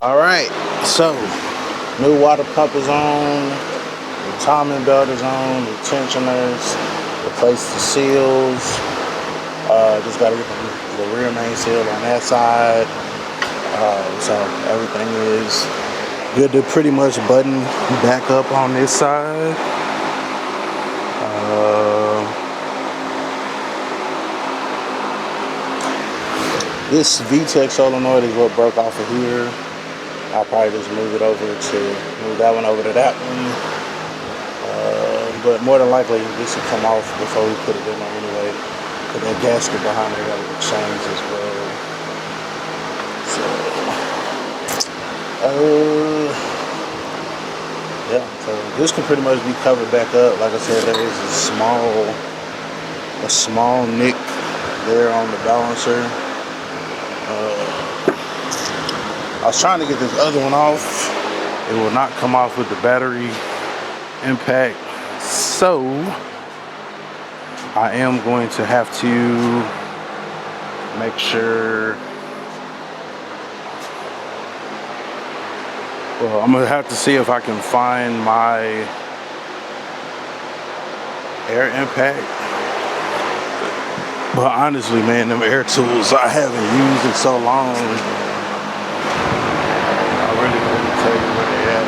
All right, so new water pump is on, the timing belt is on, the tensioners, replace the seals. Just got to get the rear main seal on that side. So everything is good to pretty much button back up on this side. This VTEC solenoid is what broke off of here. I'll probably just move that one over to that one. But more than likely, this will come off before we put it in there anyway. But that gasket behind there got to be changed as well. So, yeah. So this can pretty much be covered back up. Like I said, there is a small nick there on the balancer. I was trying to get this other one off. It will not come off with the battery impact. So I am going to have to make sure. Well, I'm gonna have to see if I can find my air impact. But honestly, man, them air tools I haven't used in so long. Tell you where they at.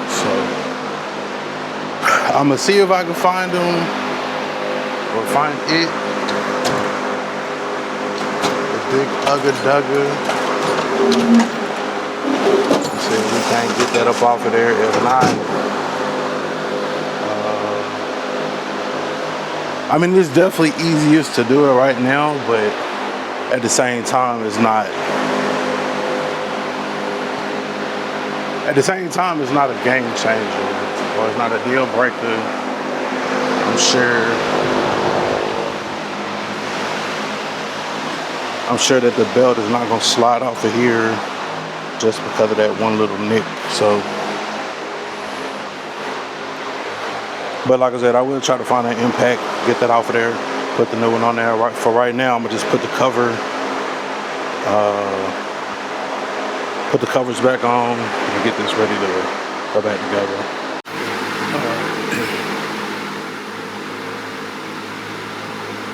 So I'm gonna see if I can find them or find it. The big Ugga Dugga. See if we can't get that up off of there. If not, I mean, it's definitely easiest to do it right now, but at the same time, it's not. At the same time, it's not a game changer, or it's not a deal breaker. I'm sure that the belt is not gonna slide off of here just because of that one little nick. So, but like I said, I will try to find an impact, get that off of there, put the new one on there. For right now, I'm gonna just put the cover. Put the covers back on and get this ready to go back together.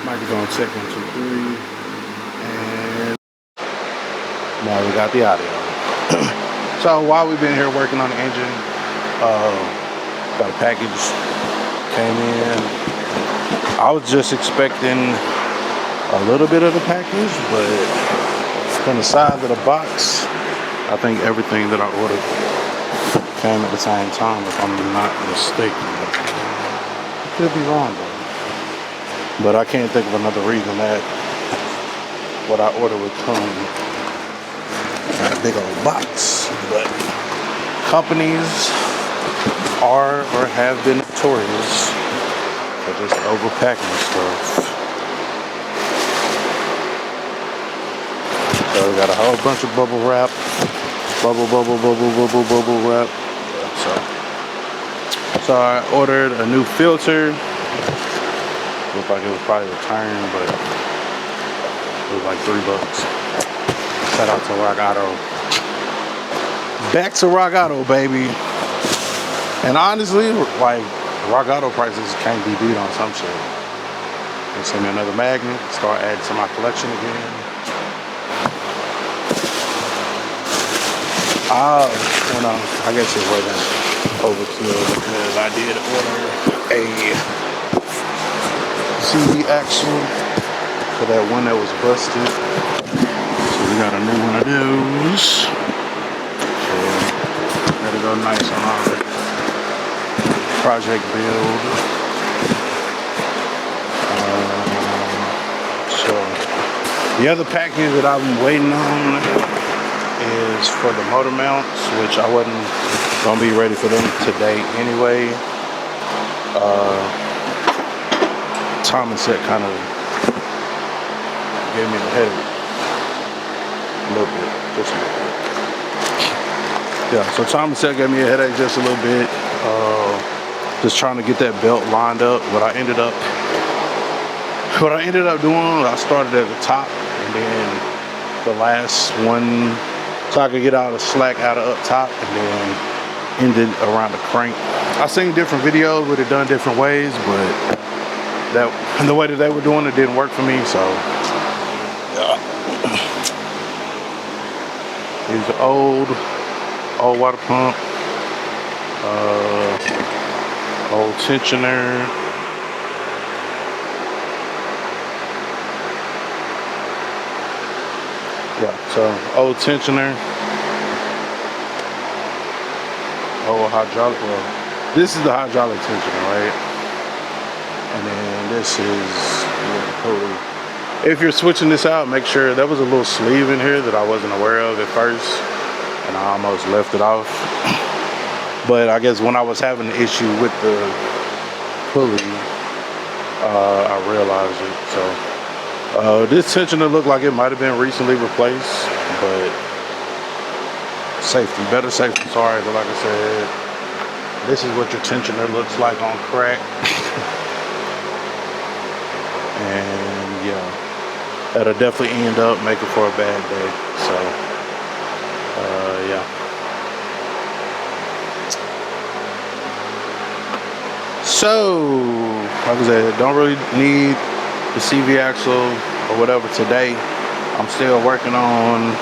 Microphone check 1, 2, 3, and now we got the audio. So while we've been here working on the engine, got a package came in. I was just expecting a little bit of the package, but from the size of the box, I think everything that I ordered came at the same time, if I'm not mistaken. I could be wrong though. But I can't think of another reason that what I ordered would come in a big old box. But companies are or have been notorious for just overpacking stuff. So we got a whole bunch of bubble wrap. Bubble wrap. So I ordered a new filter. Looked like it was probably returned, but it was like $3. Shout out to Rock Auto. Back to Rock Auto, baby. And honestly, like, Rock Auto prices can't be beat on some shit. They sent me another magnet, start adding to my collection again. I guess it wasn't overkill because I did order a CD axle for that one that was busted. So we got a new one of those. So that'll go nice on our project build. So the other package that I've been waiting on is for the motor mounts, which I wasn't gonna be ready for them today anyway. Tom and Set kind of gave me the headache a little bit, just a little bit. Yeah, so Tom and Set gave me a headache just a little bit. Just trying to get that belt lined up. What I ended up doing, I started at the top and and then the last one, so I could get all the slack out of up top, and then end it around the crank. I've seen different videos where they're done different ways, but the way that they were doing it didn't work for me, so. Here's the old water pump, old tensioner. Yeah, so old tensioner, old hydraulic. Well, this is the hydraulic tensioner, right? And then this is the pulley. If you're switching this out, make sure there was a little sleeve in here that I wasn't aware of at first, and I almost left it off. But I guess when I was having an issue with the pulley, I realized it. So this tensioner looked like it might have been recently replaced, but safety, better safety, sorry. But like I said, this is what your tensioner looks like on crack. And yeah, that'll definitely end up making for a bad day. So yeah. So like I said, don't really need the CV axle or whatever today. I'm still working on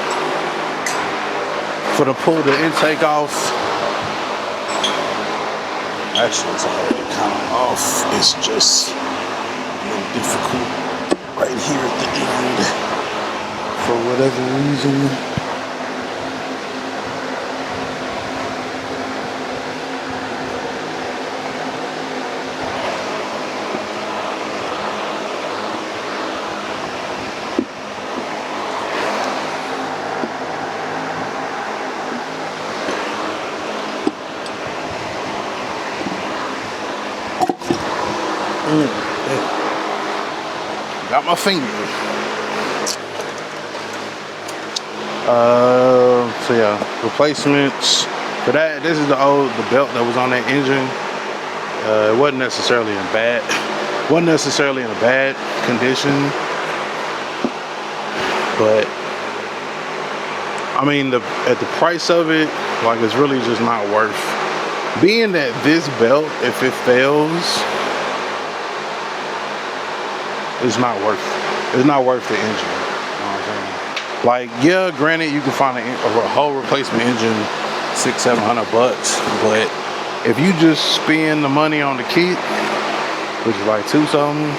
for the pull the intake off. Actually, it's already kind of off. It's just difficult right here at the end for whatever reason. Got my finger. So yeah, replacements for that. This is the belt that was on that engine. It wasn't necessarily in a bad condition, but I mean at the price of it, like it's really just not worth. Being that this belt, if it fails, it's not worth the engine. You know what I'm saying? Like, yeah, granted, you can find a whole replacement engine $600-700, but if you just spend the money on the kit, which is like $2 something,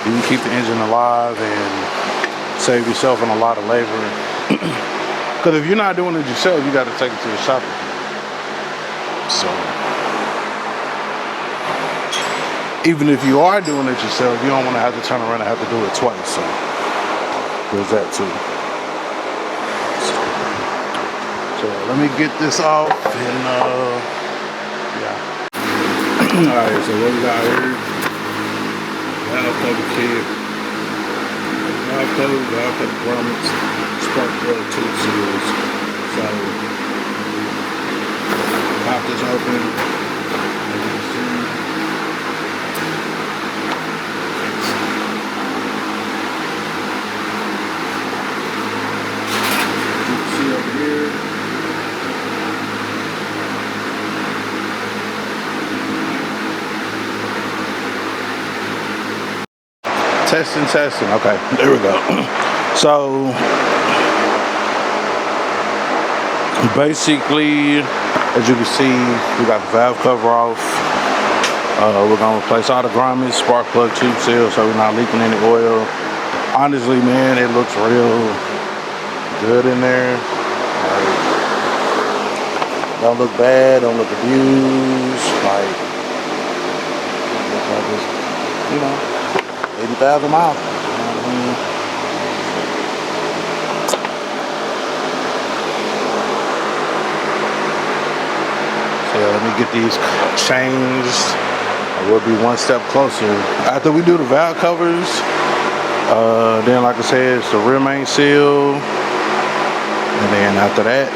you can keep the engine alive and save yourself on a lot of labor. Because if you're not doing it yourself, you got to take it to the shop. So even if you are doing it yourself, you don't want to have to turn around and have to do it twice. So there's that too. So let me get this off and yeah. Alright, so what we got here? Valve cover kit. Valve cover grommets, spark plug tube seals. So pop this open. Testing. Okay, there we go. So basically, as you can see, we got the valve cover off. We're gonna replace all the grommets, spark plug tube seals, so we're not leaking any oil. Honestly, man, it looks real good in there. Like, don't look bad, don't look abused. Like it's, you know, 80,000 miles. So yeah, let me get these changed. We'll be one step closer. After we do the valve covers, then like I said, it's the rear main seal. And then after that,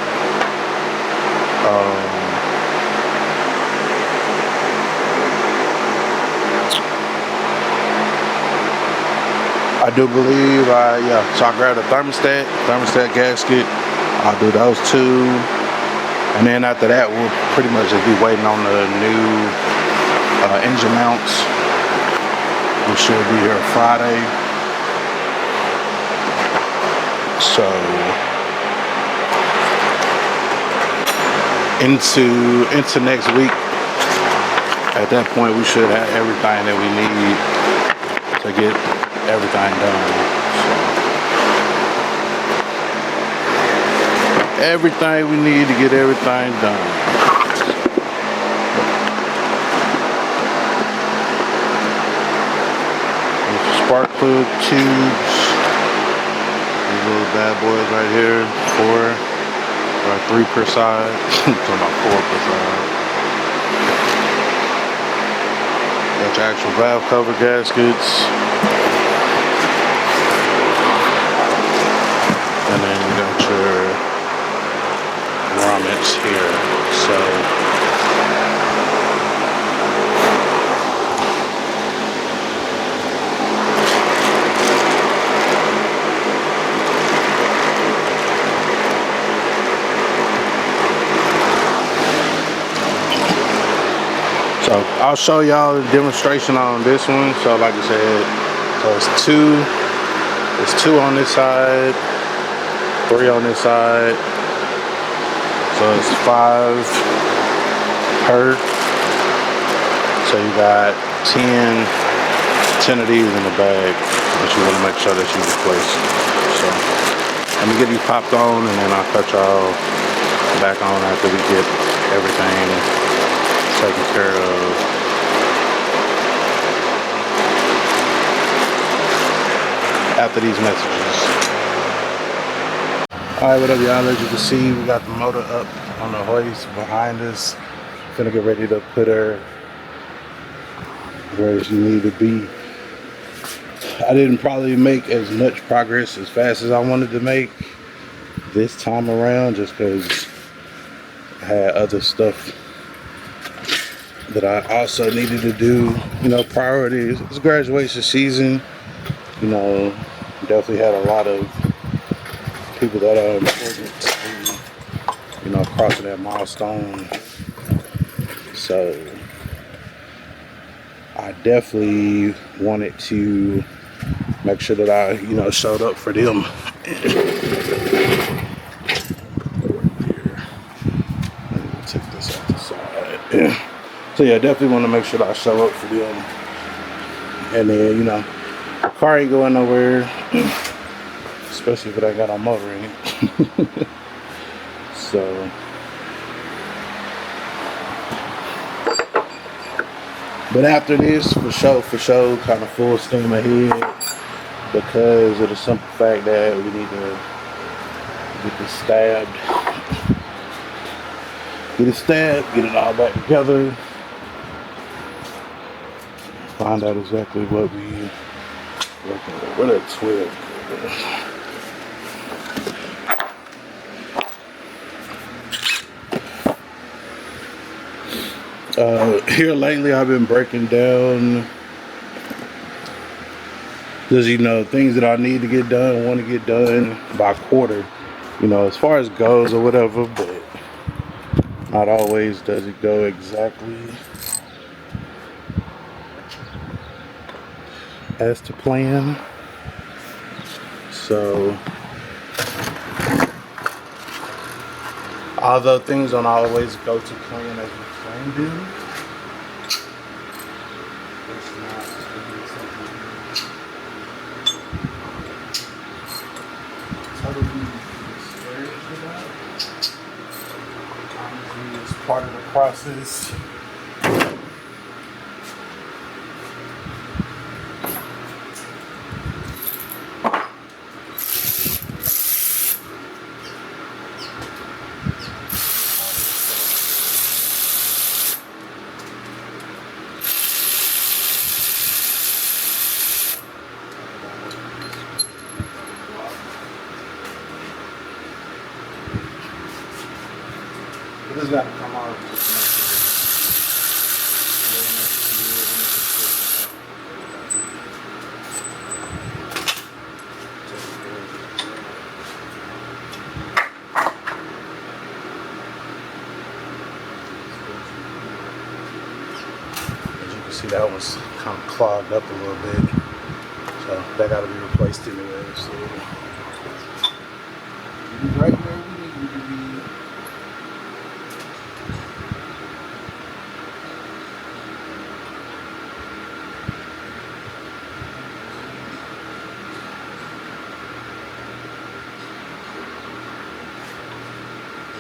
I do believe yeah, so I grabbed a thermostat gasket. I'll do those two. And then after that, we'll pretty much just be waiting on the new engine mounts. We should be here Friday. So into next week. At that point, we should have everything that we need to get everything done. So, everything we need to get everything done. Spark plug tubes. These little bad boys right here. 4 or 3 per side. I'm talking about 4 per side. Got your actual valve cover gaskets. And then you got your grommets here. So So I'll show y'all the demonstration on this one. So like I said, so it's two on this side, 3 on this side. So it's 5 per. So you got 10 of these in the bag, but you want to make sure that you replace. So let me get these popped on, and then I'll cut y'all back on after we get everything taken care of. After these messages. Alright, what up y'all? As you can see, we got the motor up on the hoist behind us. Gonna get ready to put her where she need to be. I didn't probably make as much progress as fast as I wanted to make this time around, just because I had other stuff that I also needed to do. You know, priorities. It's graduation season. You know, definitely had a lot of people that are important to, you know, crossing that milestone. So I definitely wanted to make sure that I, you know, showed up for them. Take this off the side. So yeah, definitely want to make sure that I show up for them. And then, you know, the car ain't going nowhere, especially if it ain't got no motor in it. So but after this, for sure, kind of full steam ahead, because of the simple fact that we need to get this stabbed, get it all back together, find out exactly what we working with. What a 12. Here lately I've been breaking down just, you know, things that I need to get done, want to get done by quarter, you know, as far as goes or whatever, but not always does it go exactly as to plan. So although things don't always go to plan as we planned to, it's not really something totally discouraged about. Honestly, it's part of the process. It just got to come out of this. See, that one's kind of clogged up a little bit. So that got to be replaced anyway. So right where we need it to be.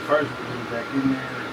First, we put it back in there.